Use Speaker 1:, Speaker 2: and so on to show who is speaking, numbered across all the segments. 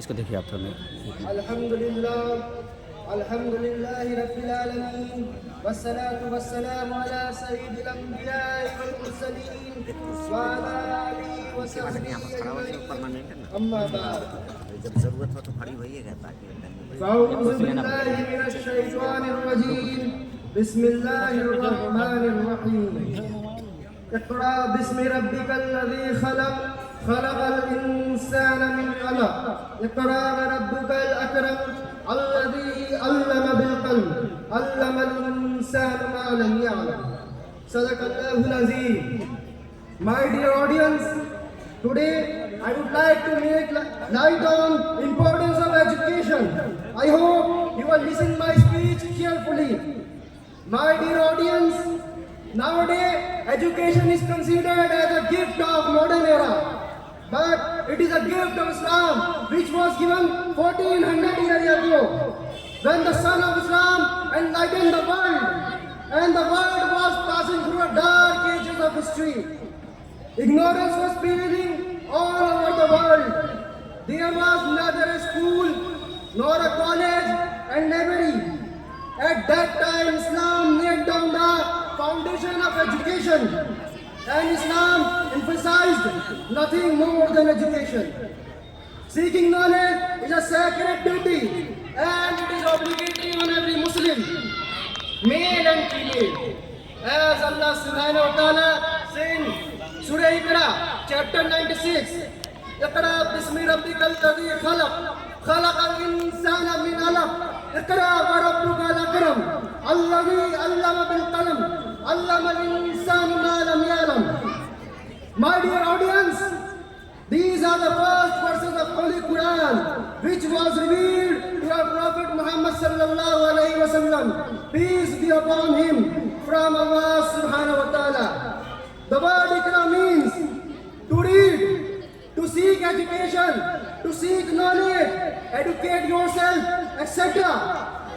Speaker 1: इसको देखिए आप थोड़ा।
Speaker 2: अल्हम्दुलिल्लाह अल्हम्दुलिल्लाहि रब्बिल आलमीन वस्सलातु वस्सलामु अला सय्यिदिल अंबिया'i वल मुरसलीन व अला आलिहि व सहबिहि अजमईन अम्मा बाद।
Speaker 3: जब जरूरत हो तो खड़ी होइएगा ताकि
Speaker 2: अऊज़ु बिल्लाहि मिनश शैतानिर रजीम बिस्मिल्लाहिर रहमानिर रहीम इक़रा बिस्मि रब्बिकल लज़ी खलक़ खलक़ल इंसाना मिन अलक़ इक़रा व रब्बुकल अकरम अल्लज़ी अल्लमा बिल क़लम अल्लमल इंसाना मा लम यअलम। सदक़ल्लाहुल अज़ीम। My dear audience, today I would like to make light on importance of education. I hope you will listen my speech carefully. My dear audience, nowadays education is considered as a gift of modern era, but it is a gift of Islam which was given 1400 years ago, when the sun of Islam enlightened the world and the world was passing through a dark ages of history. Ignorance was prevailing all over the world. There was neither a school nor a college and library. At that time, Islam laid down the foundation of education, and Islam emphasized nothing more than education. Seeking knowledge is a sacred duty, and it is obligatory on every Muslim, male and female. As Allah subhanahu wa ta'ala said in Surah Iqra, chapter 96, Iqra bismi rabbikal ladhi khalaq khalaqal insana min alaq Iqra wa rabbukal akram alladhi allama bil qalam allamal insana ma lam ya'lam. My dear audience, these are the first verses of Holy Quran which was revealed to our Prophet Muhammad sallallahu alaihi wasallam, peace be upon him, from Allah subhanahu wa ta'ala. The word Iqra means to read, to seek education, to seek knowledge, educate yourself, etc.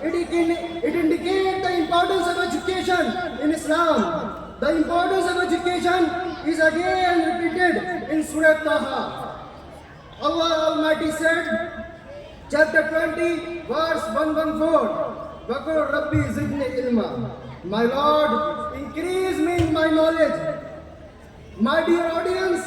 Speaker 2: It indicates the importance of education in Islam. The importance of education is again repeated in Surah Taha. Allah Almighty said, chapter 20, verse 114, Waqur Rabbi zidni ilma. My Lord, increase me in my knowledge. My dear audience,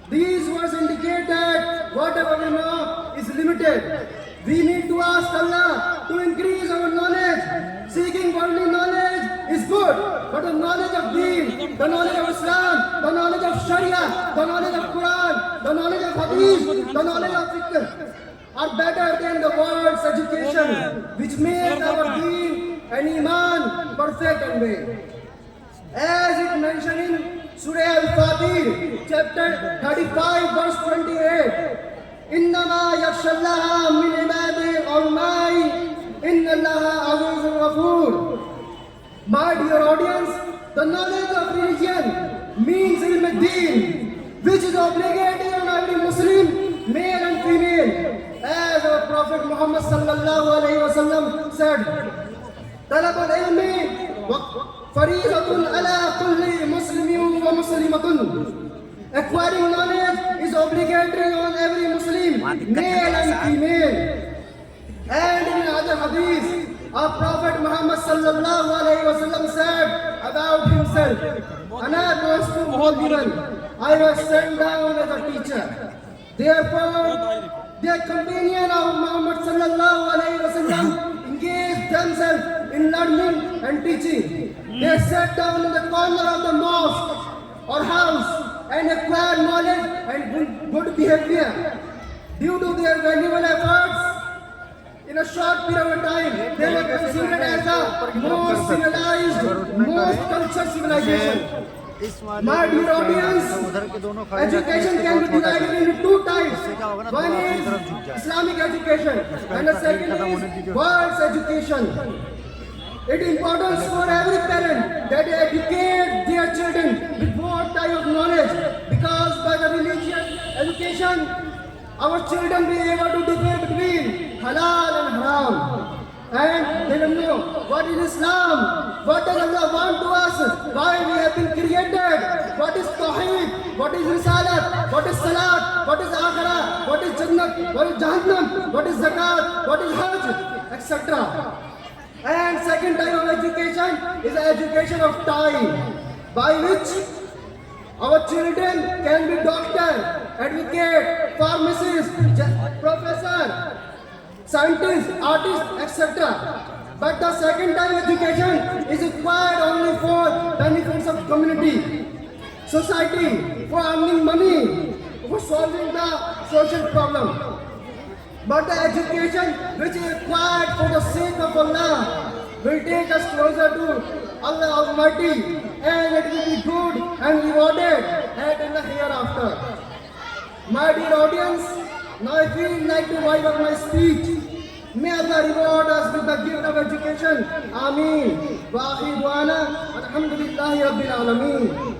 Speaker 2: these words indicate that whatever we know is limited. We need to ask Allah to increase our knowledge. Seeking worldly knowledge is good, but the knowledge of Deen, the knowledge of Islam, the knowledge of Sharia, the knowledge of Quran, the knowledge of Hadith, the knowledge of Fiqh are better than the world's education, which makes our Deen and Iman perfect and way. As it mentioned in Surah Al-Fatir, chapter 35, verse 28, إِنَّمَا يَخْشَى اللَّهَ مِنْ عِبَادِهِ الْعُلَمَاءُ إِنَّ اللَّهَ عَزِيزٌ غَفُورٌ. My dear audience, the knowledge of religion means ilm ad-deen, which is obligatory on every Muslim, male and female. As our Prophet Muhammad sallallahu alaihi wasallam said, طلب العلم فريضة على كل مسلم ومسلمة. Acquiring knowledge is obligatory on every Muslim, male and female. And in other hadith, our Prophet Muhammad sallallahu alaihi wasallam said about himself, Ana Rasul Muhammadan, I was sent down as a teacher. Therefore, the companion of Muhammad sallallahu alaihi wasallam engaged themselves in learning and teaching. They sat down in the corner of the mosque or house and acquired knowledge and good behavior. Due to their valuable efforts, in a short period of time, they were considered as the most civilized, most cultured civilization. My dear audience, education can be divided into two types. One is Islamic education and the second is world's education. It is important for every parent that they educate their children with both types of knowledge, because by the religious education, our children will be able to differentiate between halal and haram. And they will know what is Islam, what does Allah want to us, why we have been created, what is Tawheed, what is Risalat, what is Salat, what is Akhirah, what is Jannat, what is Jahannam. what is zakat, what is hajj, etc. And second type of education is the education of time, by which our children can be doctor, advocate, pharmacist, professor, scientist, artist, etc. But the second type of education is required only for benefits of community, society, for earning money, for solving the social problem. But the education which is required for the sake of Allah will take us closer to Allah Almighty, and it will be good and rewarded and in the hereafter. My dear audience, now I feel like to wind up my speech. May Allah reward us with the gift of education. Ameen. Wa akhiru da'wana alhamdulillahi rabbil alameen.